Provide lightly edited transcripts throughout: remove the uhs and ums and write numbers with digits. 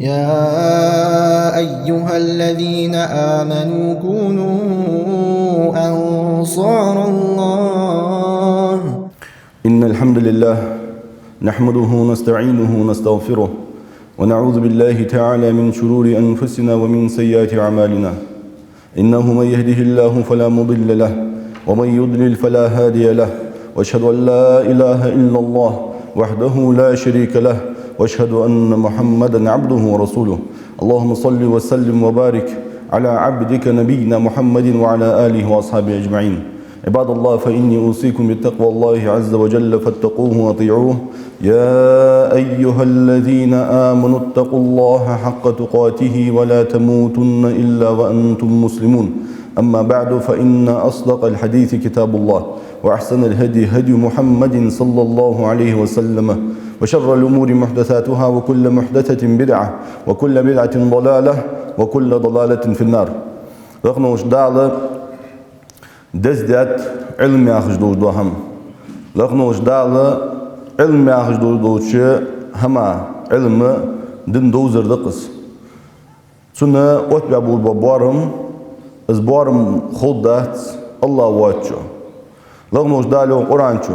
يا أيها الذين آمنوا كونوا أنصار الله. إن الحمد لله نحمده ونستعينه ونستغفره ونعوذ بالله تعالى من شرور أنفسنا ومن سيئات أعمالنا. إنه من يهده الله فلا مضل له ومن يضلل فلا هادي له، وأشهد أن لا إله إلا الله وحده لا شريك له، وأشهد أن محمدا عبده ورسوله. اللهم صل وسلم وبارك على عبدك نبينا محمد وعلى آله وأصحابه أجمعين. عباد الله، فإني أوصيكم بتقوى الله عز وجل فاتقوه وأطيعوه. يا أيها الذين آمنوا اتقوا الله حق تقاته ولا تموتن إلا وأنتم مسلمون. أما بعد، فإن أصدق الحديث كتاب الله، وأحسن الهدي هدي محمد صلى الله عليه وسلم، وشر الأمور محدثاتها، وكل محدثة بدعة، وكل بدعة ضلالة، وكل ضلالة في النار. رغم وجدال دزدت علم ياخذ دوهم، رغم وجدال علم ياخذ دوش هما علم دين دوزر دقس سنة أتبع بوارم از بوارم خدات الله واتشو. رغم وجدال القرآن شو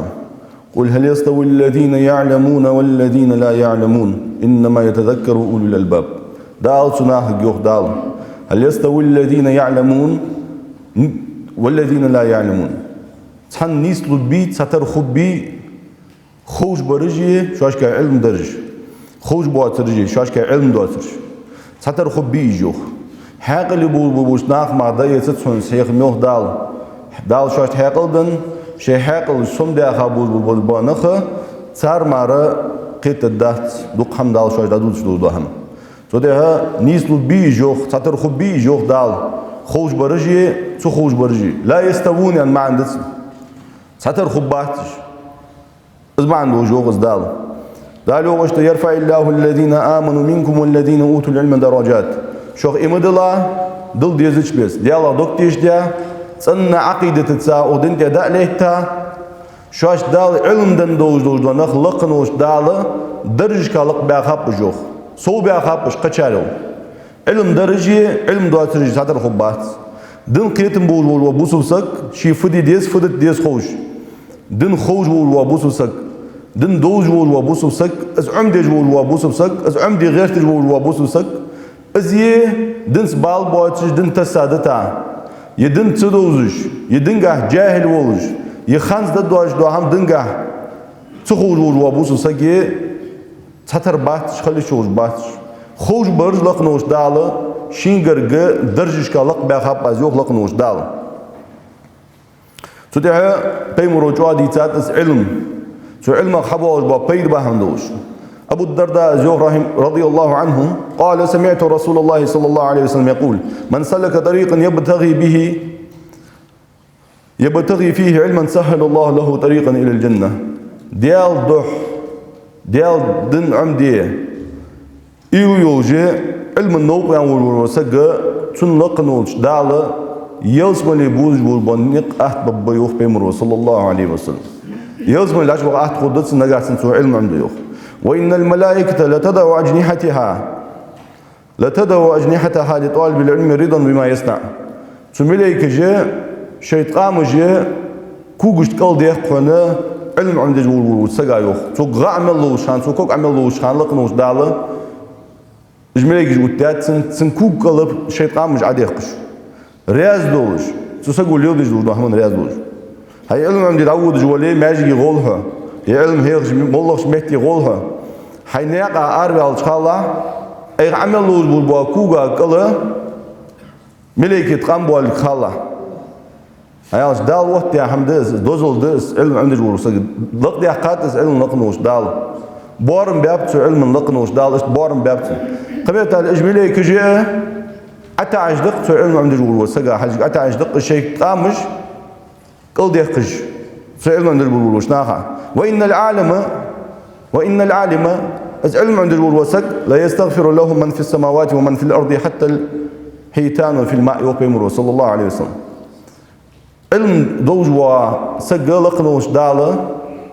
قل هل يستوي الذين يعلمون والذين لا يعلمون إنما يتذكر أولو الألباب. دال سناه جوخ دال هل يستوي الذين يعلمون والذين لا يعلمون. تحن نيسلو بي ستر خبي خوش برجي شاش علم درج، خوش بواترجي شاش علم دوتر ستر خبي جوخ حاقل بوش ناخ ما ضيت سن سيخ ميوخ دال شاش حاقلدن شي حاقل سم داخا بول بانخ صار مارا قيت الدات دوق هم دال شاش دادوش دهم. سودها نيسلو بي جوخ ستر خبي جوخ دال خوش برجي سو خوش برجي لا يستوون يعني ما عندس ستر خباتش از ما عنده جوغ دال دالو وشت يرفع الله الذين آمنوا منكم والذين أوتوا العلم درجات. شوخ إمدلا دل ديزش بس ديالا دوكتيش ديا صنع عقيدة تسا ودن ديا داليتا شاش دال علم دن دوج نخ لقنوش دال درج كالق بيخاب جوخ سو بيخاب قچارو علم درجي علم دواترجي ستر خبات دن قيتم بول وبوسوسك شي فدي فدت ديس خوش دن خوش وبوسوسك دن دوج وبوسوسك از عمدي وبوسوسك از عمدي غيرت وبوسوسك از يه دن سبال بواتش دن تسادتا يدن تدوزش يدنگه جاهل ولج يخانز دواج دوهم دنگه تخوش وبوسوسك يه ستر باتش خلي شوش باتش خوش برز لقنوش داله شينگرگ درجش كالق بيخاب از يوخ لقنوش داله. سودها بيمرو جوادي تاتس علم سو علم خبوش با بيد بهندوش. أبو الدرداء رضي الله عنه قال سمعت رسول الله صلى الله عليه وسلم يقول من سلك طريقا يبتغي فيه علما سهل الله له طريقا إلى الجنة. ديال دن عمدي يوجي علم النوب يعني والسجى تنلقنوش دالة يلزمني بوج والبنيق أحد ببيوخ بيمرو صلى الله عليه وسلم يلزمني العشق أحد قدس نجاس سوى علم عند يوخ. وإن الملائكة لتضع أجنحتها لطالب العلم رضا بما يصنع. سملائكة جاء شيطان جاء كوجت قال ديخ قنا علم عند جول والسجى يوخ سوق عمل له شان سوق عمل له شان لقنوش دالة جملة جوتات سنكوك قلب شيطان مش عادي يخش رياض دولش تسقول ليودش دولش نحن رياض دولش هاي علم عندي تعود جوالي ماجي يقولها يا علم هيك والله سمعت يقولها هاي ناقة أربعة الشخالة أي عمل لوز بالباكوجا كله ملك تقام بالخالة هاي عش دال وقت يا حمدس دوزل دس علم عندي جوال سجد لقد يحققت علم نقنوش دال بارم بيبت علم نقنوش دال است بارم بيبت قبلت الإجمالية كجاء أتعج دق علم عندي جوال سجى حاج أتعج دق الشيء قامش قل ديقش علم عند الجوال وشناها. وإن العالم از علم عند الجوال وسك لا يستغفر له من في السماوات ومن في الأرض حتى الحيتان في الماء وبيمرو صلى الله عليه وسلم. علم دوج وسجى لقنوش داله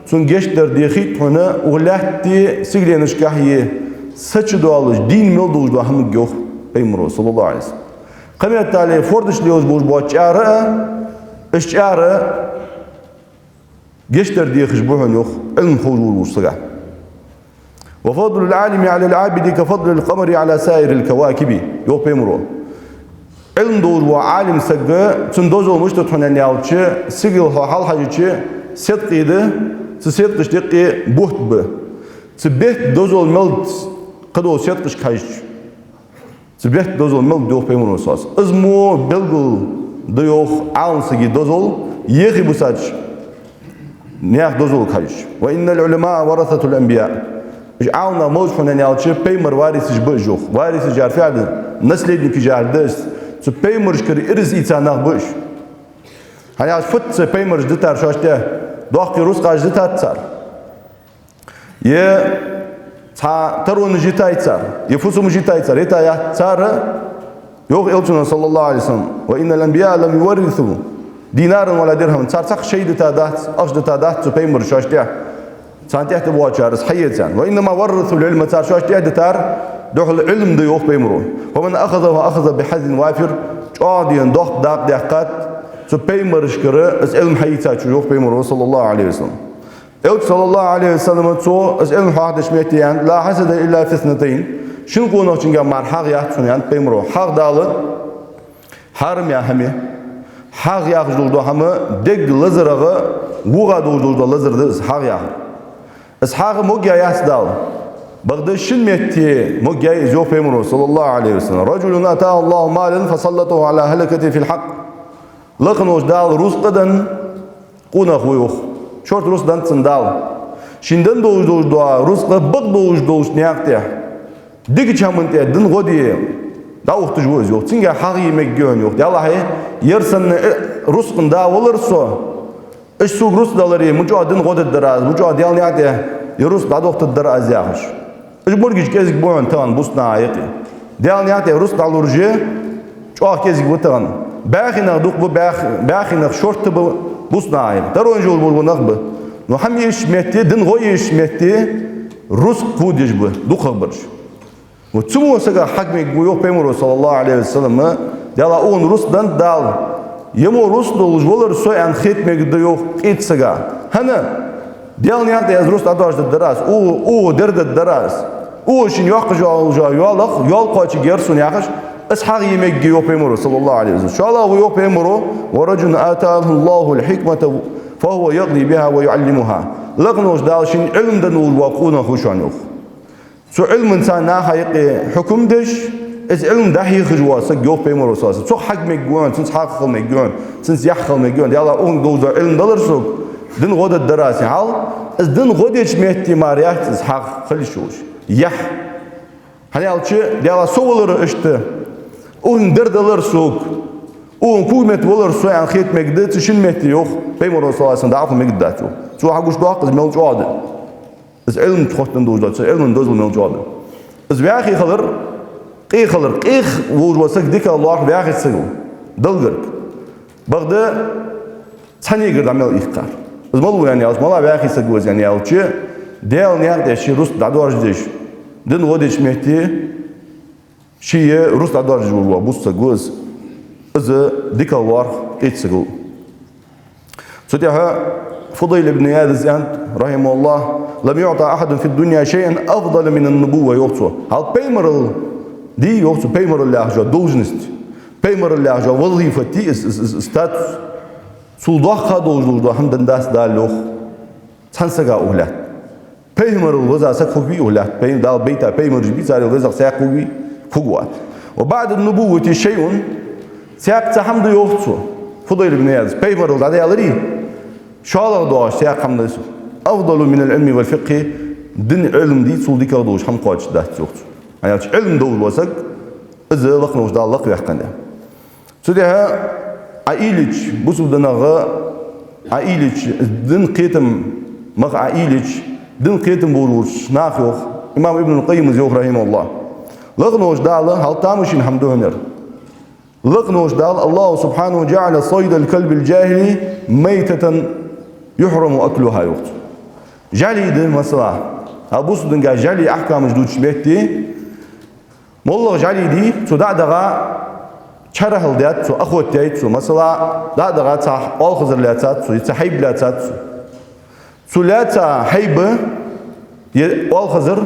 سون جشتر ديخيت هنا ولحتي سجلينش كهيه saçı doğalış, din mil doğuş da hamı yok. Peymuru sallallahu aleyhi ve sellem. Kıymet tali fordiş liyoz boş bu işçarı geçter diye hıçbuhun yok. İlm huzur bursuga. Ve fadlul alimi alel abidi ke fadlul kamari ala sairil kevakibi. Yok peymuru. İlm doğuş bu alim sagı tün doz olmuş da tunen yalçı sigil hal hacıçı setqiydi setqiş diqi buht bu. Sebeh doz olmalı qado setqiş kayış. Sebeh doz olmalı diyor peymuru sas. İzmu bilgul diyor ansigi doz ol yeği bu saç. Niyah doz ol kayış. Ve innel ulema varasatul enbiya. Ağına mozhunen yalçı peymer varisi bu yok. Varisi jarfiadi nesledin ki jardes. Su peymer şkır iriz itsanaq bu iş. Hayat fıt peymer ditar şaşte. Doqi rus qaj ditar tsar. Ye taronu jitaytsar. Ye fusum jitaytsar. Eta ya tsar. Yok elçinin sallallahu aleyhi ve sellem. Ve innel enbiya lem yuvarrithu dinarın ve la dirhem. Tsarsak şey ditadat, aqj ditadat su peymer şaşte. Santiyahte bu açarız hayyetsen. Ve innema varrithu ilme tsar şaşte ditar. Duhul ilm de yok peymuru. Ve men akhadha bihazin wafir. Çadiyen doq daq daqat. Su peymer şkırı es ilm hayyetsa şu yok peymuru sallallahu aleyhi ve sellem. Elç sallallahu aleyhi ve sellem so es ilm haqdeşmekti yani la hasede illa fisneteyn. Şun qonuq çinga mar haq yaqtun yani peymuru. Haq dalı harim ya hami. Haq yaqjuldu hamı deg lazırağı wuga dojuldu lazırdı haq yaq. Es haq mogya yasdal. Bagda şilmetti mogya yok peymuru sallallahu aleyhi ve sellem. Raculun ata Allahu malen fasallatuhu ala halakati fil haq. Laqın ojdal rusqadan qonuq yok. Şort Rus'dan tsındal. Şinden doğuş doğa Rus'la bak doğuş neyakti. Digi çamınti din godi. Da uxtuş voz yok. Tsinga haq yemek gön yok. Yallahi yersen Rus'ın da olursa iş suq Rus daları muca din godi daraz. Muca diyal neyakti. Rus da doqtu daraz yaxış. İş borgiç kezik boyan tan busna ayıqi. Diyal neyakti Rus dalurji çoğ kezik botan. Baxina duq bu baxina şort bu busna ayıp. Daron jol bol naqb. No ham yeshmetti, din go yeshmetti. Rus qudij bu. Duq bir. O tsumu saga hakmek bu yok peymuru sallallahu aleyhi ve sellem. Yala on Rusdan dal. Yemo Rus doluj bolar soy an xetmek de yok etsaga. Hana Diyal niyaqda yaz Rus adajda daras. O derde daras. O shin yoqqa yo'liq, yo'l qochi gersun yaqış. إسحاق يمجي يوبيمرو صلى الله عليه وسلم. شاء الله يوبيمرو ورجل آتاه الله الحكمة فهو يقضي بها ويعلمها. لقنوش دالشين علم دنول وقونا خوشانوخ. سو علم إنسان ناحيق حكم دش إس علم دحي خجواسك يوبيمرو صلى. سو حق مجوان سنس حق مجوان سنس يحق مجوان. يلا أون دوزا علم دلرسوك دن غد الدراسة حال إس دن غدش مهتي ماريات إسحاق خليشوش يح. هني ألشي يلا سولر إشته. Onun derdeler soğuk. Onun kuvmet olur soğan xetmekde tüşünmekte yok. Peymuru sallasında akıl mekdat yok. Şu haguş doğaqız mevcuadı. İz ilm çoğutdan doğuzda. İlmin dozul mevcuadı. İz viyaqi xalır. Qiyq xalır. Qiyq vurvasak dik Allah viyaqi sıgıl. Dalgırk. Bağda saniye girdi amel iqtar. İz malu yani az mala viyaqi sıgıl yani yalçı. Deyal niyaq deşi Rus daduarj deş. Din godeş mehti. Şiye Rus adarcı olwa bussa göz azı dikal var etsegul. Sotiha Fudayl ibn Iyad rahimahullah lem yu'ta ahadun fi dunya şey'en afdal min an-nubuwwa yoktu. Hal peymeril di yoktu peymeril lahja должность. Peymeril lahja vazifati status suldah kadojda hamdan das dalloh. Sansaga uhlat. Peymeril vazasa kubi uhlat. Peym dal beyta peymerij bi sari vazak saqubi فقوات وبعد النبوة شيء سياق تحمد يوختو فضيل بن ياز بيمر العدي علري شو الله دعاش سياق حمد يسو أفضل من العلم والفقه دين علم دي سول ديك دوش هم قاعد دهت يوختو يعني علم دول وسق إذا لقناش دا لق يحكن ده سودها عائلج بوسو دناغا عائلج دين قيتم مغ عائلج دين قيتم بولوش ناخيوخ إمام ابن القيم زيوخ رحمه الله لغنوش دال هل تامشين حمدو هنر لغنوش دال الله سبحانه جعل صيد الكلب الجاهلي ميتة يحرم أكلها يوقت جالي ده مثلا أبوس دنجا جالي أحكام جدود شبهتي والله جالي دي تدع دغا شرح الدات أخو التيت مثلا دع دغا تح ألخزر لاتات يتحيب لاتات لاتا حيبة ألخزر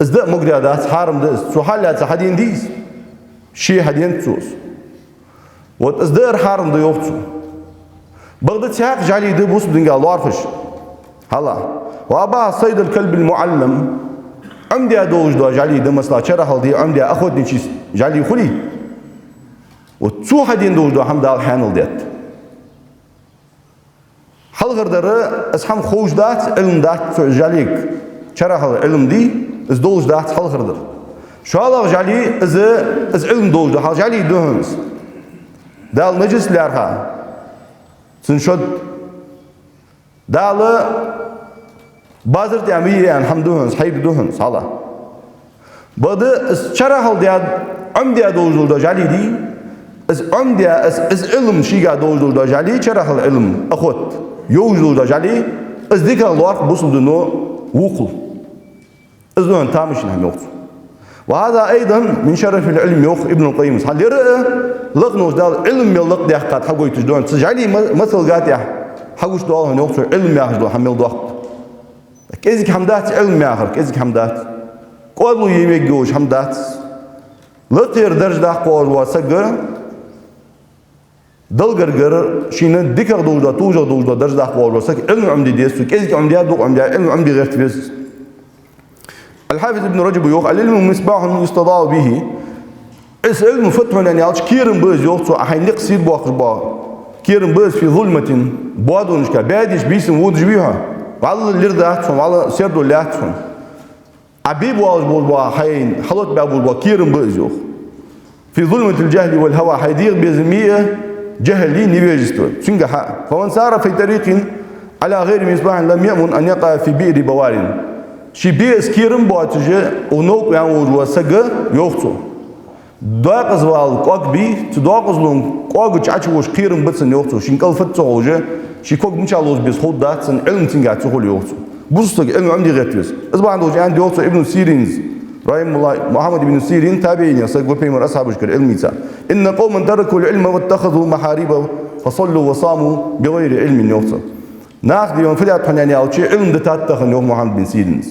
ازدق مقدادات حارم دس حال لاتا حدين ديس شي حدين توس وازدق حارم ديوفتو بغداد سياق جالي دي بوس دنجا لارفش هلا وابا صيد الكلب المعلم عمدي ادوج دو جالي دي مثلا شرح دي عمدي اخذني شي جالي خلي وتسو حدين دوج دو حمد الحانل ديت حل غردر اسحم خوش دات علم دات جاليك شرح علم دي از دوج دات حل غردر شو الله جالي از علم دوج دو حل جالي دوهنس دال نجس لارها سنشد دال بازر تعمية يعني حمدوهنس حيب دوهنس هلا بده شرح الدياد عمدي ادوج دو جالي دي از عمدي از علم شيء ادوج دو جالي شرح العلم اخوت يوجد دو جالي از ديك الوقت بوصل دنو وقل از دون تامش نهم يوقت وهذا ايضا من شرف العلم يوخ ابن القيم هل يرى لقنوش دال علم يلق دي حقات حقو يتجدون تجعلي مثل قاتح حقوش دوال هن يوقت علم ياخذ حمل ضغط كيزك حمدات علم ياخر كيزك حمدات قولوا يميجوش حمدات لطير درج ده قول واسقر دلقر شين ديكر دوجدا توجا دوجدا درج ده قول واسق علم عمدي ديس كيزك عمدي دو عمدي علم عمدي غير تفيس الحافظ ابن رجب يقول العلم مصباح يستضاء به اس علم فتح يعني على كيرن بز يوقت حين نقصير باخر با كيرن بز في ظلمة بادونش كبادش بيسم ودج بيها والله اللي رداتهم والله سيردوا لاتهم عبيب واج بول با حين حلط بابول با كيرن بز يوق في ظلمة الجهل والهوى حيدير بزمية جهلي نبيجستو سنجح فمن سار في طريق على غير مصباح لم يأمن أن يقع في بئر بوار شي بيس كيرن باتجي ونوق يعني وسجى يوختو داقز وال قاقبي تداقز لون قاق تشاچوش كيرن بتسن يوختو شينكل فتوجه شي كوك مشالوز بيس خود داتسن علم تنجا تقول يوختو بوستك علم عندي غيرتوس اسبع عندو عندي يوختو ابن سيرين رحمه الله محمد بن سيرين تابعين يسقوا بيمر اصحاب العلم يتا ان قوما تركوا العلم واتخذوا محاريب فصلوا وصاموا بغير علم يوختو ناخذ يوم فلات حناني او شي علم دتاتخن يوم محمد بن سيرين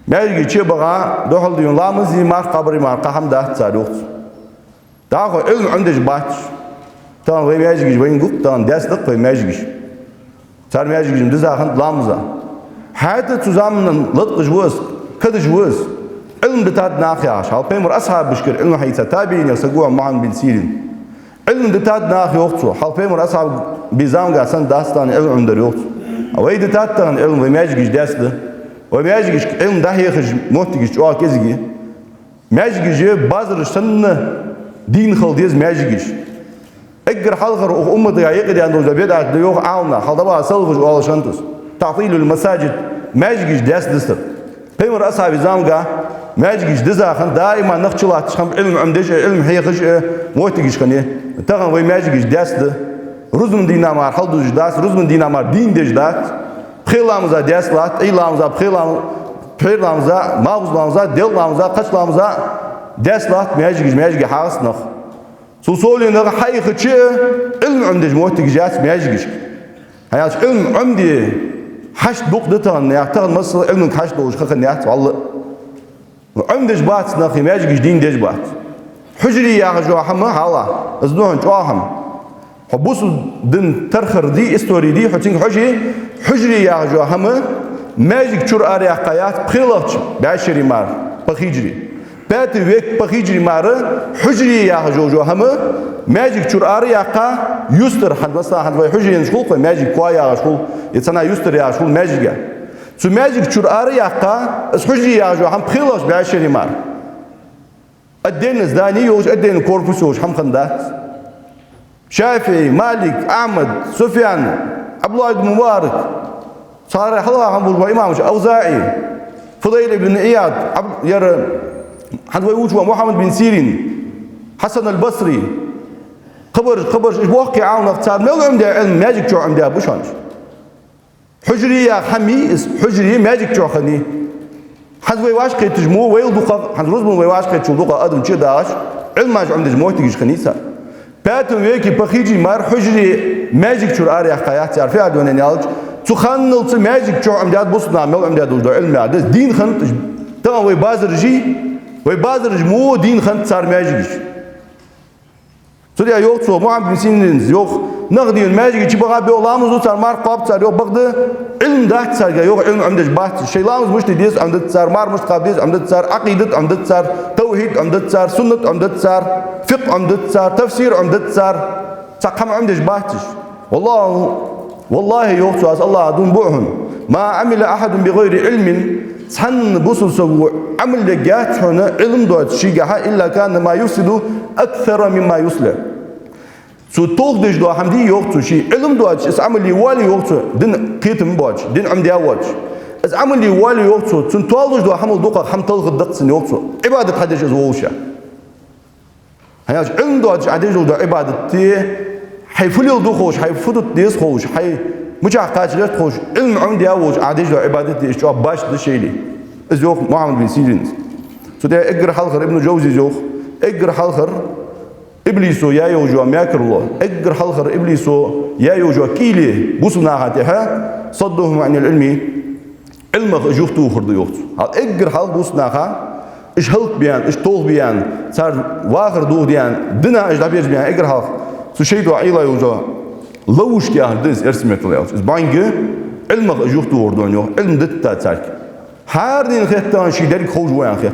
ما يجي شيء بقى دخل ديون لامزي ما قبري ما قهم ده تصادق تاخو علم عندك باتش تان وين ما يجيش وين قط تان داستق وين ما يجيش صار ما يجيش مدزاخن لامزا حتى تزامن لطق جوز كذا جوز علم بتاعت ناخياش هل بيمر اصحاب بشكر علم حيث تابعين يسقوا معهم بن سيرين علم بتاعت ناخي وقته هل بيمر اصحاب بيزام قاسن داستان علم عند وقته او اي بتاعت علم وين ما يجيش داسته وما يجيش علم ده يخرج موتيجش أو كذي ما يجيش بازر السنة دين خلديز ما يجيش أجر حلقة أمة يقدر عنده زبيد على ديوخ عاونا حضبها سلفج ولا شنطس تعطيل المساجد ما يجيش داس دستر بيمر أصحاب زامجا ما يجيش دزاخن دائما نخشلات خم علم عمدش علم هيخرج موتيجش خنيه تغن وما يجيش داس ده رزم دينا مار حلدوج داس رزم دينا مار دين دش دات بخيلامزا دياسلات ايلامزا بخيلامزا ماغزلامزا ديلامزا قشلامزا دياسلات ماجيش حاس نخ سوسولي نغ حيخشي علم عندج موتك جات ماجيش هياش علم عندي حش دقدتان يعتقد مصر علمك حش دوش خخن يات والله عندج بات نخ ماجيش دين دج بات حجري يا جو حما حالا ازنوهن جواهم حبوس دن ترخر دي استوري دي حتين حجري يا جو حما ماجيك شور اريا قيات بخيلاتش بعشري مار بخيجري بات ويك بخيجري مار حجري يا جو حما ماجيك شور اريا قا يستر حد مثلا حد حجري نشوف ماجيك كوايا شو يتصنع يستر يا شو ماجيك سو ماجيك شور اريا قا اس حجري يا جو حم بخيلاتش بعشري مار الدين زداني يوج الدين كوربوس يوج حم خندات شافعي مالك احمد سفيان عبد الله بن مبارك صار حلا حمد الامام اوزاعي فضيل بن اياد ير حد ويوج محمد بن سيرين حسن البصري قبر واقع عاون اختار ما عنده علم ماجيك جو عنده بوشانش حجري يا حمي حجري ماجيك جو خني حزوي واش قيتجمو ويلدوق حزروز بن واش قيتجمو ادم تشداش علماش عندج موتيش خنيسه باتم ويكي بخيجي مار حجري ماجيك تشور اريح قيات تعرفي ادون يالج تخنل ت ماجيك تشو عمداد بوسنا مل عمداد وجدو علم عدس دين خنت تا وي بازر جمو دين خنت صار ماجيك سوريا يوق سو مو عم بنسين يوق نغدي الماجيك تبغى بيولامز صار مار قاب صار يوق بغد علم داحت صار يوق علم عمدج بات شيلامز مش ديس عمدت صار مار مش قابديس عمدت صار عقيده عمدت صار توحيد عمدت صار سنه عمدت صار فقه عمدت صار تفسير عمدت صار تقام عمدج باتش والله يوق سو الله دون بوهم ما عمل احد بغير علم سن بوسل سو عمل لجات هنا علم دوت شيء الا كان ما يفسد اكثر مما يصلح سو توق دش دو حمدي يوقتو شي علم دواتش اس عمل لي والي يوقتو دين قيتم بواتش دين عمدي اواتش اس عمل لي والي يوقتو تن توالج دو حمل دوقا حم تلغ الدقسن يوقتو عبادة حدش از ووشا هياش علم دواتش عدش دو عبادة تي حيفليل دو خوش حيفوت ديس خوش حي مجا قاش غير خوش علم عمدي اوش عدش دو عبادة تي اشتوا باش دشيلي از يوق محمد بن سيرين سو ده اقر حلخر ابن جوزي زوخ اقر حلخر إبليسو يا يوجو ماكر الله أجر حلخر إبليسو يا يوجو كيلي بوسنا عتها صدهم عن العلم علم جوختو خرد يوختو هل أجر حل بوسنا خا إيش هلك بيان إيش طول بيان صار واخر دو ديان دنا إيش دبيج بيان أجر حل سو شيء دو عيلا يوجو لوش كيا دز إرسمت الله إس بانجي علم جوختو خردون يو علم دتا تارك هاردين خيتان شيء درك خوج وين خيت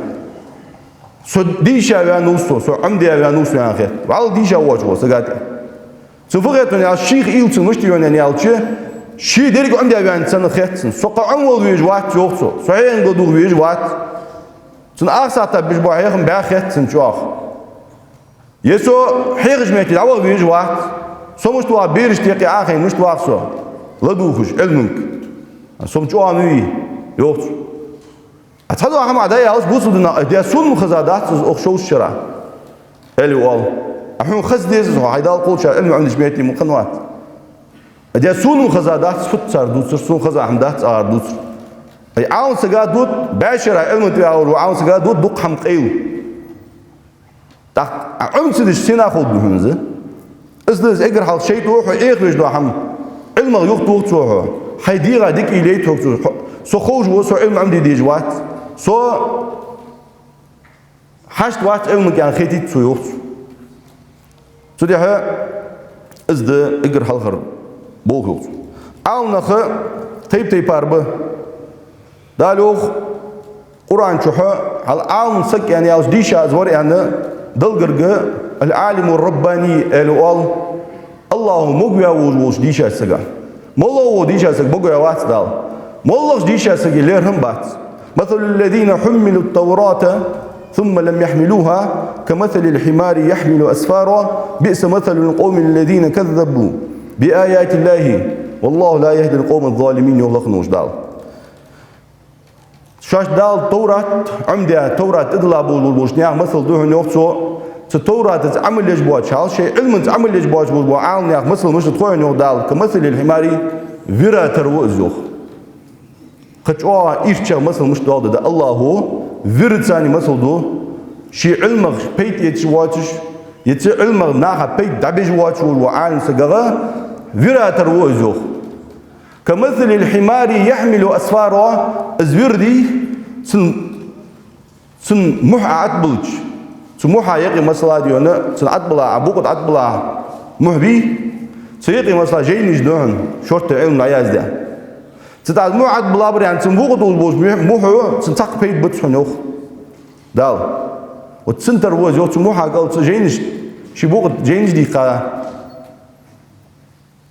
سو ديشا وانوسو سو عمدي وانوسو يا اخي وعلى ديشا واجو سقات سو فقط يا الشيخ يلتو مشتي يونان يالتش شي ديرك عمدي وان سن خيتسن سو قعمول ويج وات يوقسو سو هين غدو ويج وات سن اخساتا بيج بو هيخم با خيتسن جوخ يسو حيرج ميتي داو ويج وات سو مشتوا بيرش تيقي اخي مشتوا سو لدوخش علمك سو مجوا مي يوقسو أتحدث عن عدايا عاوز بوصل دي سون مخزادات أخشوش شرع اللي وال أحنا خز ديز هيدا القول شرع علم عند جميعتي من قنوات دي سون مخزادات فت صار دوسر سون خزا حمدات صار دوسر أي عاون سجاد دوت باشر علم تبعه وعاون سجاد دوت دق حم قيو تق عم سدش سنا خود بهنزه إذا إجر حال شيء تروح إيخرج دو حم علم يخطو تروح حيدير ديك إليه تروح سو خوج وسو علم عندي ديجوات سو حشت وقت علم كان خيتي تسويوت سو دي ها از ده اقر حلخر بوغوت عاو نخ تيب اربه دالوخ قرآن شوحا هل عاو نسك يعني عاوز ديشا ازور يعني دلقرق العالم الرباني الوال الله مقويا ووش ديشا سقا مولو ديشا سق بقويا وات دال مولو ديشا سق ليرهم بات مثل الذين حملوا التوراة ثم لم يحملوها كمثل الحمار يحمل أسفارا بئس مثل القوم الذين كذبوا بآيات الله والله لا يهدي القوم الظالمين يغلقنوش دال شاش دال توراة عمدها توراة إدلابو للبوشنيا مثل دوه نوختو توراة تعمل يجبوات شال شيء علم تعمل يجبوات بوشبوا عالنيا مثل مش تخوي نوخ دال كمثل الحمار فيرا ترو الزوخ قطعوا إيش مثل مش دال ده الله هو فيرت ثاني مثل دو شيء علمك بيت يتشواتش علمك ناها بيت دبج واتش وعالن سجرا فيرا ترو الزوخ كمثل الحمار يحمل أسفارا الزوردي سن محا عتبلج سن محا يقي مسلا ديونا سن عتبلا عبوقت عتبلا محبي سيقي مسلا جينيش دون شورت علم نعياز ده ستعد محا عتبلا بريان سن بوقت والبوش محا سن تق بيت بتسحنوخ دال وتسنتر وز يوت محا قال جينيش شي بوقت جينيش دي قا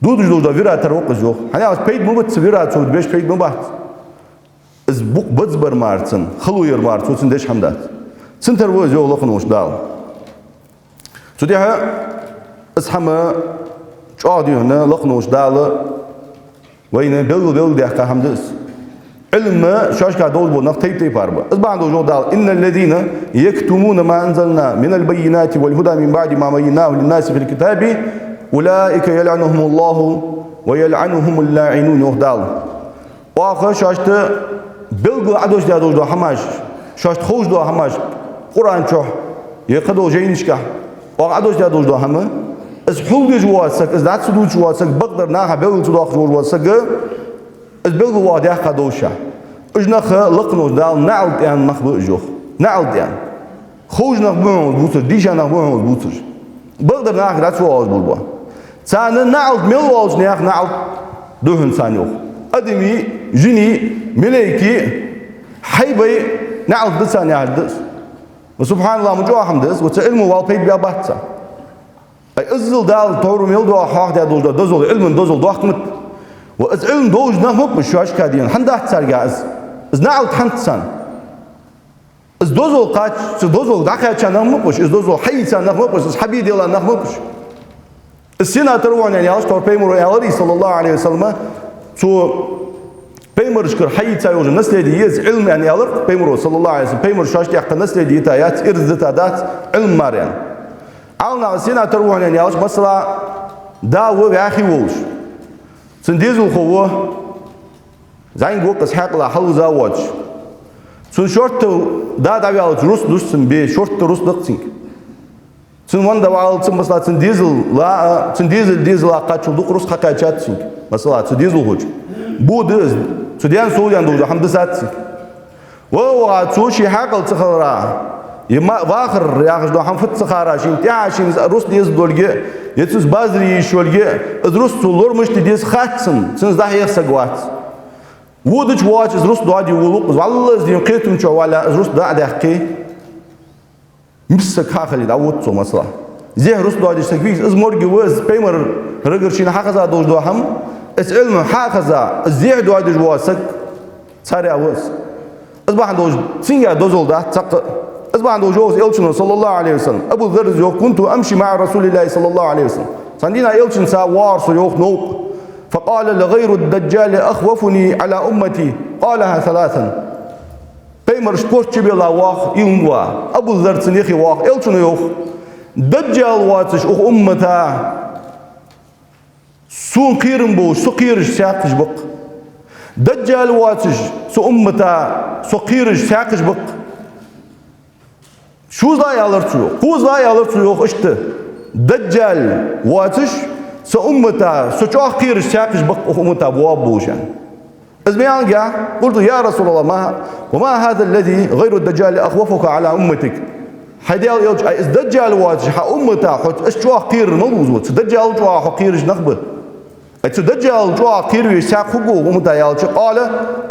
دودش دودا فيرا تروق زوخ هني عاوز بيت مو بت فيرا تود بيش بيت مو بات از بوق بزبر مارتن خلوير مارت وتن ديش حمدات سنتر وز يو لقنوش دال سوديها اسحما قاضي هنا لقنوش دال وين دول دي حق حمدس علم شاش كا دول بو نق تيب اربا از بعد جو دال ان الذين يكتمون ما انزلنا من البينات والهدى من بعد ما بيناه للناس في الكتاب أولئك يلعنهم الله ويلعنهم اللاعنون يهدال وآخر شاشت بلغ عدوش دا دوش دا هماش شاشت خوش دا هماش قرآن چوح يقدو جينشكا وعدوش دا دوش دا همه از حول جواسك از دات سدود جواسك بقدر ناها بلغ تداخل جواسك از بلغ واديح قدوشا اجنخ لقنوش دال نعلت يعني مخبئ جوخ نعلت يعني خوش نخبئون بوتر ديشا نخبئون بوتر بقدر ناها دات سواز بلبا ثاني نعلت ملواز ناها نعلت دوهن ثانيوخ أدمي جني ملائكي حيبي نعلت دسان يعدس وسبحان الله مجوا حمدس وتعلموا والبيت بياباتسا أي أزل دال تورو ميل دوا حاق دا دوج دا دزل علم دزل دوا حكمت وأز علم دوج نهمب بشواش كادين حندات سارجع أز نعلت حنتسان أز دزل قاتش دزل دعكة نهمب بش أز دزل حيتسان نهمب بش أز حبيد يلا نهمب بش السنة تروان يعني عاش تور بيمر يا صلى الله عليه وسلم شو بيمر شكر حيتسا يوجد نسل دي يز علم يعني يالر بيمر صلى الله عليه وسلم بيمر شاش تحت نسل دي تايات إرزت عادات علم ماريان عالنا السنة تروان يعني عاش مثلا داو بأخي ووش سنديزو خو زين قوق إسحاق لا حلو زواج سن شرط دا دعوة روس دوسن بي شرط روس دقتين سن وان دعوة سن مثلا سن ديزل لا قاتشو دوق روس حكايات سن مثلا سن ديزل هوج بودز سوديان سوديان دوج حمد ساتسي وهو تسوشي حقل تخرا يما واخر ياخذ دو حنفت سخارا شين تاعشين روس ديز دولجي يتس بازري شولجي ادروس تولور مش ديز خاتسن سن زاه يخسقوات ودج واج ادروس دادي ولوق والله زين قيتم شو ولا ادروس دا دحكي مسك خاخلي داوت سو مثلا زي روس دادي سكويز از مورجي وز بيمر رجرشين حقزا دوج دو هم اس علم حقزا زي دادي جواسك صار اوس اصبح دوج سينجا دوزول دا تق اصبح دوج جوز يلشن صلى الله عليه وسلم ابو ذر يقول كنت امشي مع رسول الله صلى الله عليه وسلم سندينا يلشن سا وارس يوخ نوق فقال لغير الدجال اخوفني على امتي قالها ثلاثا بيمر شبوش بلا واخ ينوا ابو ذر سنيخي واخ يلشن يوخ دجال واتش اخ امتا سون قيرن بو سقيرش ساقش بق دجال واتش سو امتا سقيرش ساقش بق شو زاي alırtıyor هو زاي alırtıyor işte دجال واتش سو امتا سو çok قيرش ساقش بق امتا بواب بوشان ازميان جا قلت يا رسول الله وما هذا الذي غير الدجال اخوفك على امتك حيدال يلج از دجال واتش ح امتا حط اش çok قير ملوز دجال çok قيرش نخبه دجال جوا قير يساق حقوق ومتيالش قال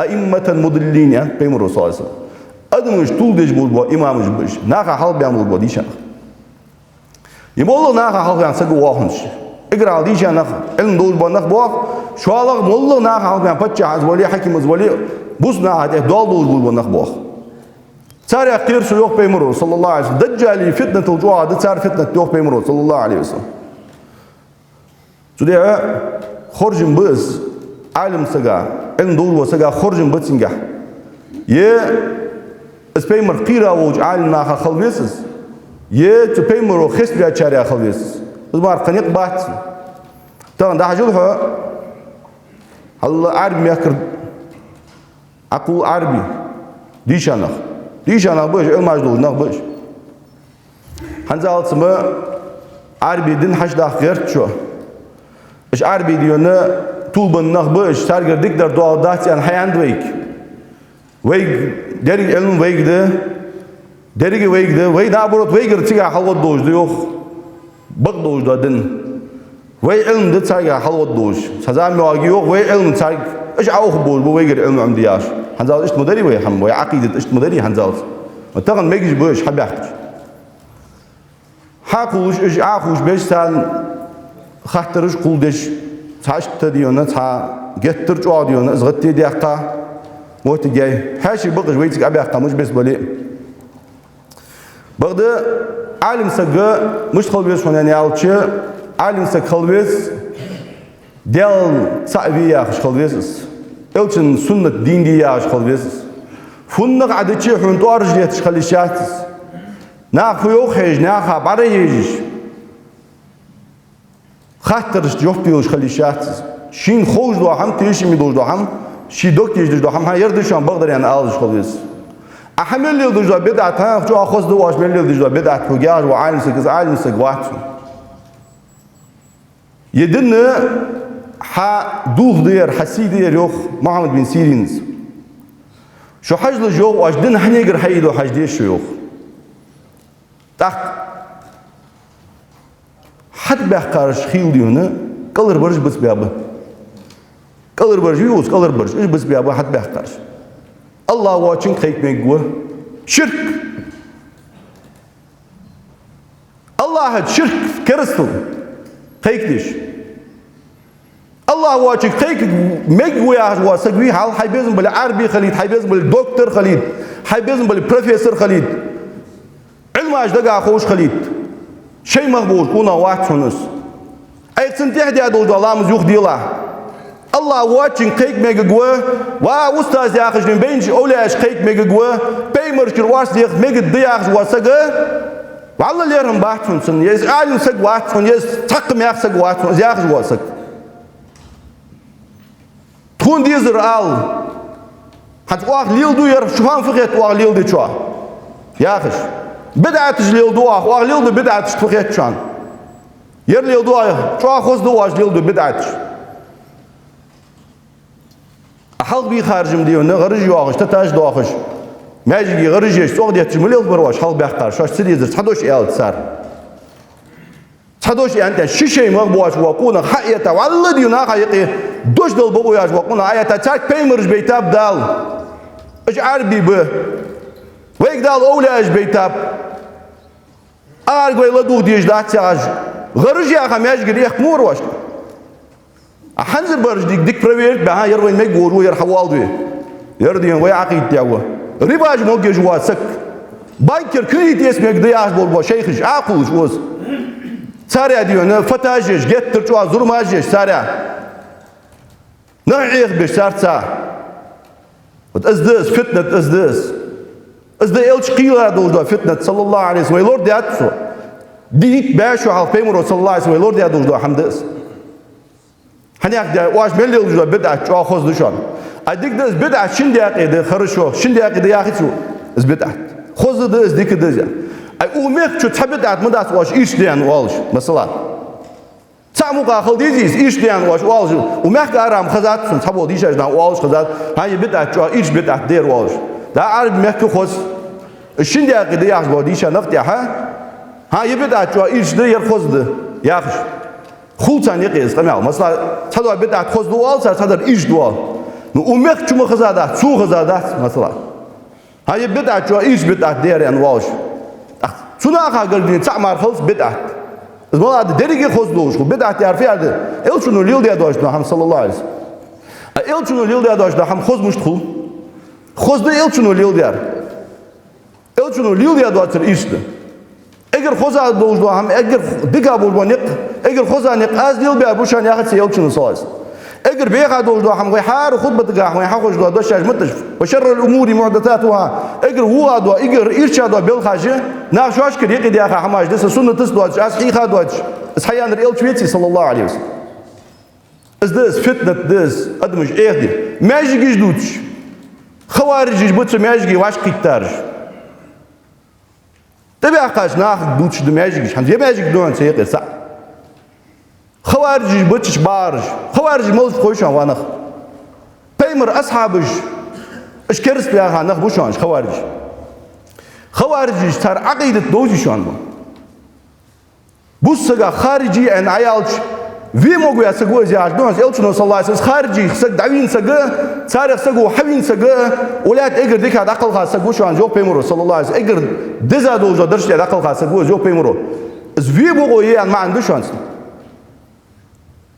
أئمة مضلين يعني بيمر رسول الله أدمش طول دج بولبا إمامش بيش ناقة حال بيعمل بولبا ديشان يبولو ناقة حال بيعمل سجوا واحنش إقرأ ديشان ناقة علم دول بناق بواق شو الله مولو ناقة حال بيعمل بتشا عزولي حكيم عزولي بوس ناقة دول دول بناق بواق صار قير سيوخ بيمر صلى الله عليه وسلم دجالي فتنة الجوا ده صار فتنة يوخ بيمر صلى الله عليه وسلم سوديا خرجن بس عالم سجا علم دول وسجا خرجن بتسنجح يه اسبيمر قيرا وج عالم ناخا خلبيسس يه تبيمر خس بيا شارع خلبيسس زمار قنيق بات طبعا ده حجلها هلا عربي يكر عقل عربي ديشانخ بيش علم مجدول نخ بيش هنزال سما عربي دين حشدا غيرت شو إيش عربي ديونا طول بالنخبة إيش سارجر ديك در دعاء داتي عن حياند ويك دري علم ويك ده دري ويك ده ويك نابرت ويك رتيجا حلوة دوج ديوخ بق دوج ده دن ويك علم ده سارجا حلوة دوج سزام مواجيوخ ويك علم سارج إيش عاوخ بول ويك علم عمدياش هنزال إيش مدري ويا حم ويا عقيدة إيش مدري هنزال وتغن ميجي بوش حب يحكي حاكوش إيش عاخوش بيش سان خاطرش قولدش تاشت ديونا تا جتر جو ديونا زغتي ديقا موت جاي هاشي بقش ويتك ابي حقا مش بس بلي بغدا عالم سقا مش خلبيس هنا يالشي عالم سق خلبيس ديال صعبي يا خش خلبيس الشن سنة دين دي يا خش خلبيس فنق عدتشي حنتو ارجليت خليشات ناخو يوخيج ناخا باريج خاطرش جوف بيوش خليشات شين خوش دو هم تيشي مي دوش دو هم شي دكتور يجدو هم يردشون بقدر يعني ألش خلص أحمل يلدو جو بدعة ها جو أخذ دواش من يلدو جو بدعة وجاج وعالم سكز عالم سكوات يدنا ح دوغ دير حسي دير يوخ محمد بن سيرينز شو حجل جو وأجدنا حنيجر حيدو حج دير شيوخ تحت حد بحكارش خيل ديونه كلر برج بس بيابه كلر برج يوز كلر برج إيش بس بيابه حد بحكارش الله واتشين خيك ميجوا شرك الله هاد شرك كرستل خيك ديش الله واتشين خيك ميجوا يا واسقوي حال حيبزم بالعربي خليد حيبزم بالدكتور خليد حيبزم بالبروفيسور خليد علم أجدقا خوش خليد شيء مقبول كونا واحد سنس أي سنتي دي أدول الله مزيوخ ديلا الله واتشين قيك ميجوا وأستاذ يا أخي بينش أولاش قيك ميجوا بيمر كرواس ديخ ميجد دياخ واسقة والله ليرهم واحد سن يس عالم سق واحد سن يس تقم ياخ سق واحد سن ياخ واسق تكون ديزر آل هتواق ليل دوير شوفان فقيت واق ليل دي شوا يا أخي بدعت ليل دواق واق ليل دو بدعت فقيت شان ير ليل دواق شوا خوز دواج ليل دو بدعت أحلق بي خارجم ديونه غرج يواقش تتاج دواقش ماجي غرجيش سوق ديت مليل برواش حلق بيحقار شاش سريزر تحدوش إيال تسار تحدوش أنت شيء مغبواش وقونا حقيقة والله ديونا حقيقي دوش دل بقوياش وقونا آياتا تاك بيمرج بيتاب دال إيش عربي به ويك دال أولاش بيتاب أرجو يلدو ديش دات ساج غرج يا خماج قريح مور واش أحنزر برج ديك بريفيرت بها يروي ميك بورو يرحوال دوي يردين ويا عقيد تياوه رباج موجي جواسك بايكر كريت اسمك دياش بول شيخش عقوش وز سارع ديونه فتاجش جت ترجوا زرماجش سارع نعيخ بش سارتا وتأزدس فتنة تأزدس أزدي إلش قيلة دوجدا فتنة صلى الله عليه وسلم لورد ياتسو ديت باشو على بيمرو صلى الله عليه وسلم لورد يات دوجدا حمدس هنيك ده واش ملي دوجدا بدعة شو أخذ دشان أديك ده بدعة شن دي عقيدة خرشوا شن دي عقيدة يا أخي شو إز بدعة خذ ده إز ديك ده أي أمك شو تحب بدعة مدات واش إيش ديان والش مثلا سامو قاخل ديزيز إيش ديان واش والش أمك أرام خزات سن سبوا ديش أجنا والش خزات هاي بدعة شو إيش بدعة دير والش ده عارف مك خذ شن دي عقيدة يا أخي ديش نفتح هاي بدعة شو إيش ده يرخذ ده يا أخي خلصان يقيس قمال مثلا تدور بدعة خذ دوال تدور إيش دوال أمك شو مخزادات سو خزادات مثلا هاي بدعة شو إيش بدعة دير يعني والش سنا خاطر تعمر خلص بدعة زمان دريجي خذ دوش بدعة تعرفي هذا إل شنو ليل ده دوش نحن صلى الله عليه وسلم إل شنو ليل ده دوش نحن خذ مش تخو خذ ده إل شنو ليل ده إل شنو ليل ده دوش إيش ده اگر خذ دوش ده هم اگر دقة بولبانيق اگر خذ نق از ليل بيا بوشان ياخد سيل شنو صاص اگر بيخا دوش ده هم ويحار خطبة دقة ويحاخش ده دوش متش وشر الأمور محدثاتها اگر هو ده اگر إيش ده بالخاجة ناقشواش كريق دي أخا حماش دس سنة تسدوش أصحيح دوش أصحيان الرئيل شويتي صلى الله عليه وسلم دس فتنة دس أدمج إيه دي ماجي جدودش خوارج يجبط ماجي واش كتارج تبي أخاش ناخد دوتش دماجي حمد يماجي دون سيقي صح خوارج يجبطش بارج خوارج ملت خوشان وانخ بيمر أصحابج إيش كرس بياها نخ بوشانش خوارج تر عقيدة دوجي شان بوسجا خارجي عن عيالش في موجود سجوا زياج دون إلشنا صلى الله عليه وسلم خارجي سج دعوين سجا صار سجوا حبين سجا ولاد إجر ديك هذا أقل خاص سجوا شان جو بيمرو صلى الله عليه وسلم إجر دزا دوجا درش هذا أقل خاص سجوا جو بيمرو إز في موجود يعني ما عنده شانس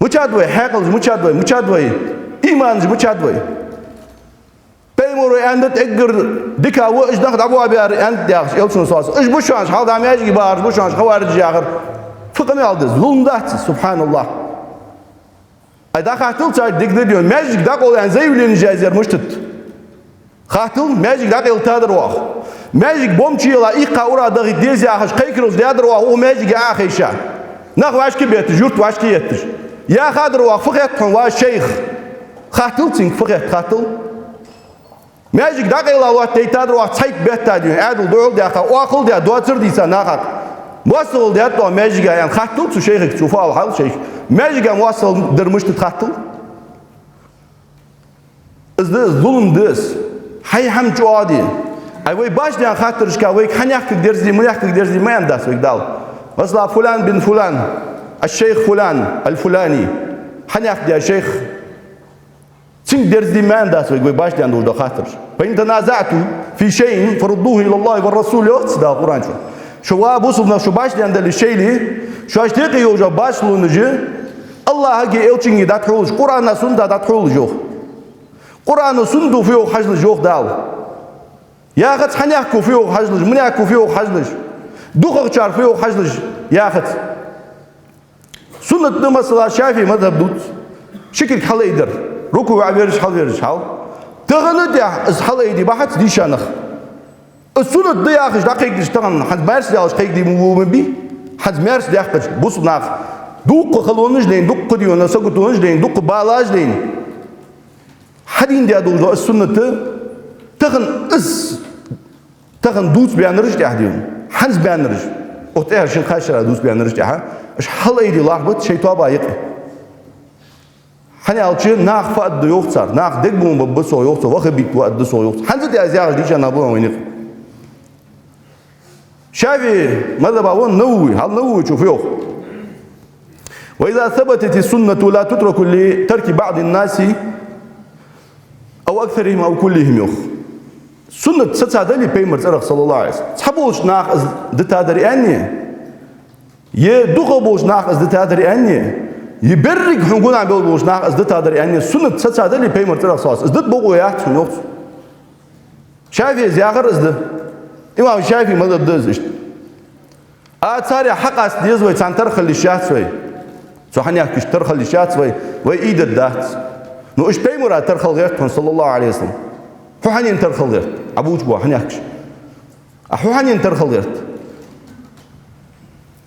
مشادوي حقل مشادوي إيمان مشادوي بيمرو عندك إجر ديكا وإيش ناخد أبوها بيار عند داخل إلشنا صاص إيش بوشانش هذا عم يجي بار بوشانش خوارج جاهر فقمي على ظلم ذات سبحان الله أيدا خاتل صار ديك ديون ماجيك داك أول زي ولين جازير مشتت خاتل ماجيك داك إلتادر واخ ماجيك بومشي لا إيقا أورا دغي ديزي آخش قيكروز ديادر واخ وماجيك آخيشا ناخ واش كي بيت جورت واش كي يتش يا خادر واخ فقيت واش شيخ خاتل تink فقه خاتل ماجيك دقيقة وقت تيتادر وقت سايك بيتادين عدل دول ده واقل ده دوتر دي سناقك واصل ده تو ماجيك يعني خاتل تو شيخك تشوفه الحال شيخ ماجيك واصل درمش تخاتل ازدس ظلم دس هاي هم جوادي أي باش ده خاطرش كويك حنيحك درزي ما يحكي درزي ما يندس ويقدال مثلا فلان بن فلان الشيخ فلان الفلاني حنيحك ده شيخ تين درزي ما يندس ويقول باش ده عنده خاطرش فإن تنازعتوا في شيء فردوه إلى الله والرسول يوصل القرآن شو أبوسنا شو باش ده عند الشيء لي شو أشتكي يوجا باش لونجي الله هجي إلشيني ده تقول قرآن سنة ده تقول جو قرآن سنة فيه حجل جوخ دال يا أخت حنيحكوا فيه حجلج من يحكوا فيه حجلج دوخ شار فيه حجلج يا أخت سنة مثلا شافي مذهب دوت شكل حلا يدر ركوع عبيرش حال يرش حال تغنى دي حلا يدي بحث دي شانخ السنة دي أخش دقيق تشتغل حد مارس دي أش قيق دي مو بي حد مارس دي أخش بوس ناخ دوق خلونج لين دوق ديونا سقطونج لين دوق بالاج لين حدين دي أدول السنة تغن دوس بيانرج تحديهم حنز بيانرج وتأهل شن خاشرة دوس بيانرج تحها إيش حلا يدي لحبت شيء طابع يقي حني ألشي ناخ فقد يوخسر ناخ دقبون ببصو يوخسر وخبيت وقد صو يوخسر حنز دي أزياغ ديش أنا أبونا وينيق شافي ماذا بقول نوي هل نوي شوف يوخ وإذا ثبتت السنة لا تترك لترك بعض الناس أو أكثرهم أو كلهم يوخ سنة ستادلي بيمر صلى الله عليه وسلم تحبوش ناقص دتادري أني يدخبوش ناقص دتادري أني يبرق حنقول عم بيقولوش ناقص دتادري أني سنة ستادلي بيمر صلى الله عليه وسلم ازدت بقويات في نقص شايفي زياغر ازد إمام شايفي ماذا بدز صار حق أسديز ويتسان ترخل الشات سوي سوحن يحكيش ترخل الشات سوي ويأيد الدات نو إيش بيمر ترخل غيرتهم صلى الله عليه وسلم هو حنين ترخل غيرت أبوش بوا حنيحكش أحو حنين ترخل غيرت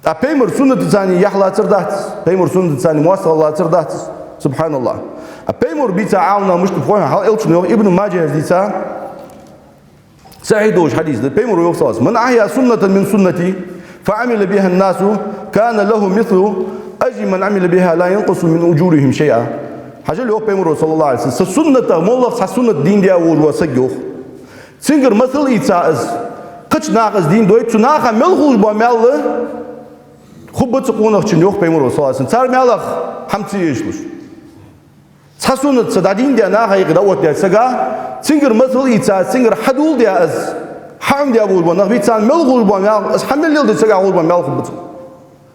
أبيمر سنة تساني يحلا تردات بيمر سنة تساني موصل الله تردات سبحان الله أبيمر بيتا عاونا مش تفوها حال إلتشنو ابن ماجه ديتا سعيدوش حديث بيمر يوصل من أحيا سنة من سنتي فعمل بها الناس كان له مثل أجر من عمل بها لا ينقص من أجورهم شيئا حاجة اللي هو بيمر صلى الله عليه وسلم سنة مولف سنة الدين دي أول وسجوه سنجر مثل إيتاز قش ناقص دين دوي تناقة ملخوش بمال خبط قونك تنيوخ بيمر صلى الله عليه وسلم صار مالخ حمتي يشلوش سنة سدادين دي ناقة يقدوت دي سجا سنجر مثل إيتاز سنجر حدول دي أز حرم دي أول بنا بيتان ملخوش بمال أس حمل يلد سجا أول بمال خبط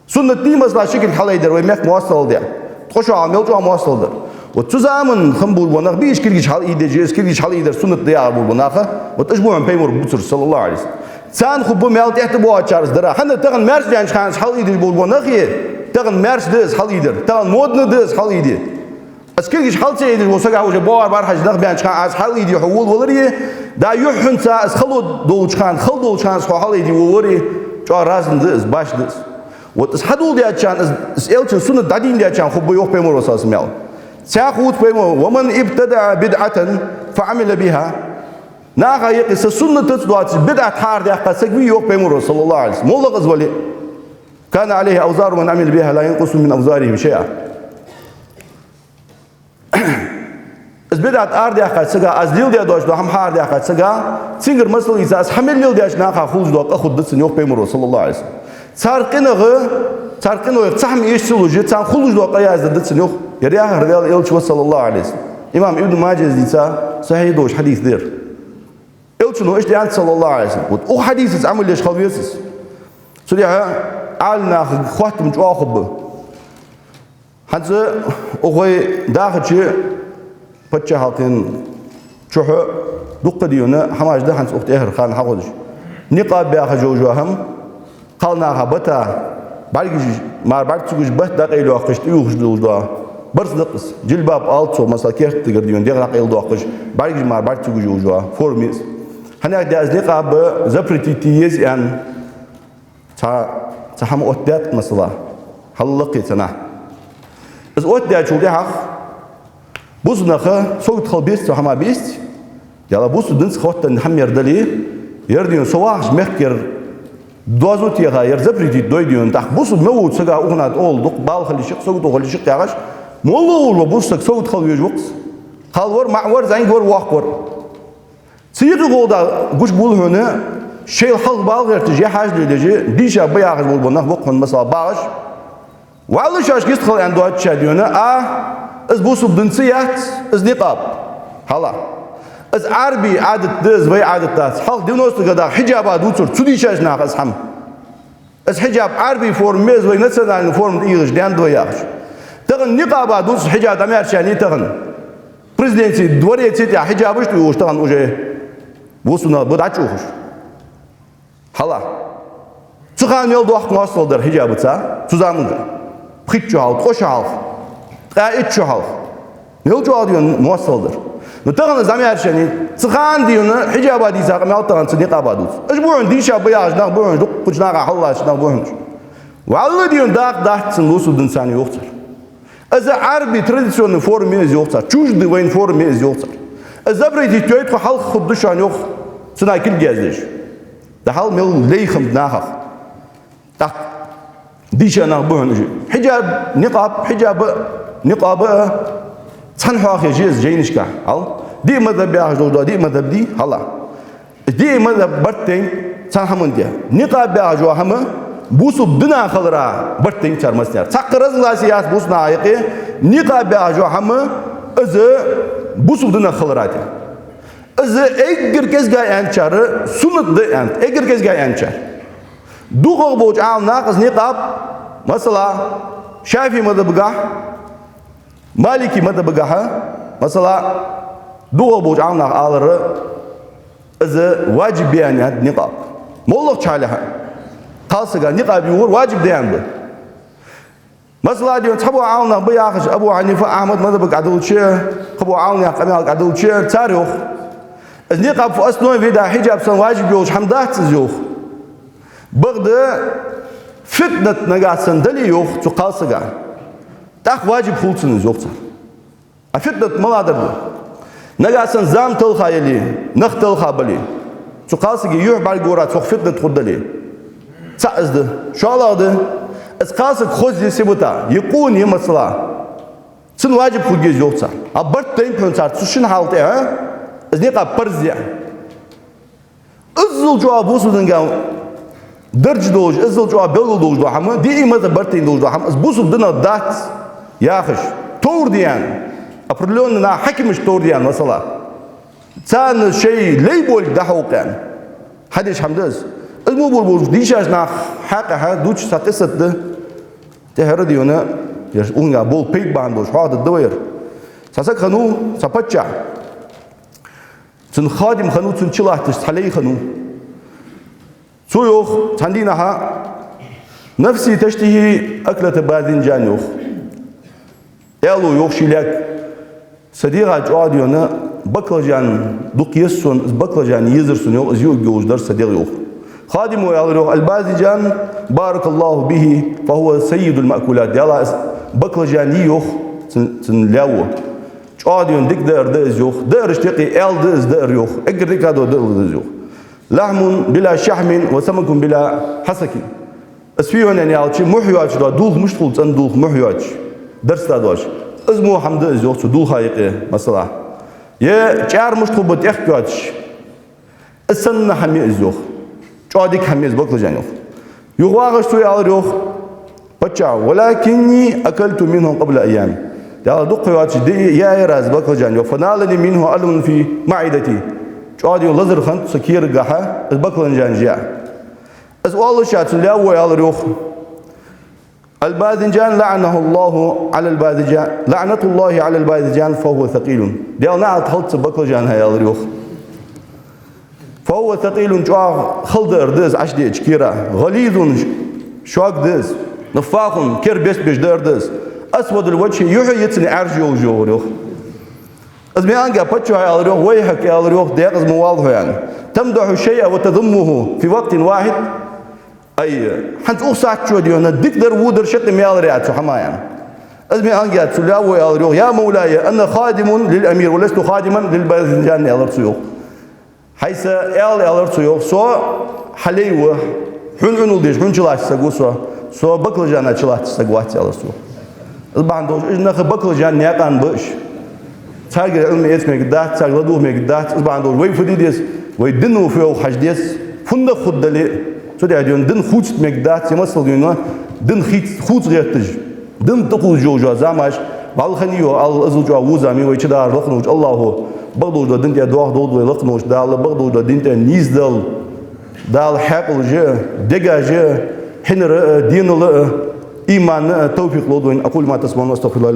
سنة دي مثلا شكل حلا يدر ويمك موصل دي تخشوا عمل جو موصل ده وتزامن خنبول بناخ بيش كل شيء حال إيده جيس كل شيء حال إيده سنة ضياع بول بناخه وتجمع من بيمر بطر صلى الله عليه وسلم سان خبوا مال تحت بوا تشارز درا خلنا تغن مارس يعني خان حال إيده بول بناخيه تغن مارس دز حال إيده تغن مودنا دز حال إيده بس كل شيء حال تيجي وسجع وجه بوار بار حج نخ بيان خان حال إيده حول ولريه دا يحن سا خلود دول خان خلود دول خان حال إيده ووري جا راسن دز باش دز وتسحدول دي أشان إسئلة سنة دادين دي أشان خبوا يوح بيمر وصاص مال ساخوت بيمر ومن ابتدع بدعة فعمل بها ناقا يقص السنة تتدوات بدعة حار دي أخذ سقوي يوح بيمر صلى الله عليه وسلم مولا غزولي كان عليه أوزار من عمل بها لا ينقص من أوزارهم شيئا بدعة آر دي أخذ سقا أزليل دي أدوش دو هم حار دي أخذ سقا سنجر مسل إذا أسحمل ليل دي أش ناقا خوز دوات أخذ دتسن يوح بيمر صلى الله عليه وسلم تارقينه تحم يشتلوجي تان خلوج دو قياز دتسن يوح يريها رجال إلش صلى الله عليه وسلم إمام ابن ماجه ديتا صحيح دوش حديث دير إلش إنه إيش ديان صلى الله عليه وسلم أو حديث عمل ليش خبيث سوريا عالنا خواتم جو أخبه هذا أخوي داخل شيء بتشي حاطين شوحه دقة ديونا حماش ده هنس أخت إهر خان حقودش نقاب بياخ جوجوهم قالنا خبتا بعدين ما بعد تقولش بس ده قيلوا أخش تيوخش دولدا برس دقس جلباب ألتو مثلا كيف تقدر ديون ديغ قيلوا أخش بعدين ما بعد تقولش جوجوا فورميز هنا ده أزلقة بزبرتي تيز يعني تحم أوتات مثلا هل لقيتنا إذا أوتات شو ده بوس نخا صوت خل بيست وحما بيست يلا بوس دنس خوت نحم يردلي يرديون سواش مخكر دوازوت يغا يرزبريدي دويديون تاع بوس موت سجا أغنات أول دق بال خلي شق صوت وخلي شق يعاش مولو بوس صوت خل يجوكس خالور معور زين ور واقور سيد الغودا قش بول هنا شيء الخلق بالغير تجي حاجة لجي ديشا بياخذ بول بناه وقفن مثلا باش وعلى شاش يدخل عند واحد شاديونا از بوسو بدنسيات از نقاب هلا از عربي عادة دز وي عادة تاس حال دينوس تقدر حجاب دوتر تودي شاش ناقص حم از حجاب عربي فورم ميز وي نسنا فورم ايغش دان دو ياخش تغن نقاب دوتر حجاب دمير شاني تغن بريزيدنسي دوري تيتا حجابش توش تغن وجه بوسونا بدعچوخش هلا تخان يل دوخ نوصلدر حجاب تسا تزامندا خيتشال قوشال قايتشال يل جو ديون نوصلدر نتغن زمير شاني تخان ديون حجاب دي ساق مال تغن نقاب دوت اجبون ديشا بياج ناق بون دوق كجنا حلا شنا بون والله ديون داق سنوسو دنسان يوختر از عربي تراديسيون فورم ميز يوختر چوش دي وين فورم ميز يوختر از بريدي تويت خو خود شان يوخ سنا كل جازش ده حال مل ليخم ناخ تاق ديشا ناق بون حجاب نقاب تنحو جيز جينشكا هل دي مذهب ياخذ دي مذهب دي هلا دي مذهب برتين تنحمن دي نقاب ياخذ هم بوسو بنا خلرا برتين ترمسنر تقرز لا سياس بوسنا عيقي نقاب ياخذ هم از بوسو بنا خلرا دي از اگر کس گای انچار سنت ده انت اگر کس گای انچار دوغ بوج عام ناقص نقاب مثلا شافعي مذهب گاه مالكي مذهب گاه مثلا دوغ بوج عام ناق آلر از واجب بيان نقاب مولق چالها خاصة نقاب يور واجب ديان به مثلا ديون تبو عام ناق بياخش ابو حنيفة احمد مذهب قدول شيء ابو عام ناق قمال قدول شيء تاريخ النقاب في أصله في حجاب سن واجب يوش حمدات زيوخ بغد فتنة نجاسن دلي يوخ تقاصقا تاخ واجب خلصن زيوخ فتنة ملادر نجاسن زام تلخا يلي نخ تلخا بلي تقاصقي يوح بالجورا تخ فتنة خدلي تأزد شو الله ده اسقاصك خوز يسيبوتا يكون يمسلا سن واجب خلص زيوخ أبرت تين كونسار تشين حالته ها نقاب برزيا ازل جواب بوسودن قام درج دوج ازل جواب بلو دوج دو حما دي ماذا برتين دوج دو حما بوسود دنا دات ياخش تور ديان ابرلون نا حكمش تور ديان مثلا تان شيء ليبول دحوقان حدش حمدز الموبول بول ديشاش نا حقها دوج ساتست تهر ديونا يرونغا بول بيك باندوش هذا الدوير ساسك خنو سابتشا تن خادم خنو تن چلاح تستحلي خنو سويوخ تندينها نفسي تشتهي أكلة باذنجان يوخ يالو يوخ شيلاك صديقة جواديونا بكلجان دوك يسون بكلجان يزرسون يوخ زيوك جوجدر صديق يوخ خادم ويالو يوخ الباذنجان بارك الله به فهو سيد المأكولات يلا بكلجان يوخ تن لاو جواديون ديك دار دز يوخ دار اشتقي ال دز دار يوخ اقر ديك هذا دز يوخ لحم بلا شحم وسمك بلا حسك اسفيون يعني على محيواج دوخ مشتغل تن دوخ محيواج درس تادواش ازمو حمد يوخ دوخ هايقي مثلا يا جار مشتغل بتيحكواج السن حمي يوخ جاديك حمي بكلجان يوخ يغواغش توي على يوخ بتشا ولكني اكلت منهم قبل ايام يا دقيقة دي يا راز بكلجان يوخ فنالني منه ألم في معدتي جادي لزر خنت سكير جحا البكلجان جاء أسأل شات لا ويا الروح الباذنجان لعنه الله على الباذنجان لعنة الله على الباذنجان فهو ثقيل ديال نعت خلط بكلجان هيا الروح فهو ثقيل جوا خلدر دز عشدي كيرا غليظ شاك دز نفاق كربس بجدر دز أسود الوجه يحيي يتني عرجي وجوه أزمي أنجا بتشو على الروح ويحك على الروح ديقز مواضح يعني تمدح الشيء وتذمه في وقت واحد أي حنت أوسعت شو ديونا ديك در ودر شق ميال ريات شو حمايان أزمي أنجات سلا ويالريو يا مولاي أنا خادم للأمير ولست خادما للباذنجان يالرسيو حيث يالرسيو سو حليوه حن ديش حن شلاش سقوسوا سو بكلجانا شلاش سقوات يالرسيو الباندوش إنك بكلجان نيكان بش تاجر علم اسمه قدات تاجر لدوه مقدات الباندوش ويفديس ويدنو فيه حجديس فند خدلي سودي أديون دن خوت مقدات يمسل جينا دن خوت غيرتج دن تقول جوجا زامش بالخنيو على أزوج عوزامي ويشدار لقنوش الله بغدوش دا دنتي دواه دود لقنوش دال بغدوش دا دنتي نيزدل دال حقل جه دجا جه حنر دين الله إيمان توفيق لودوين أقول ما تسمعون واستغفر الله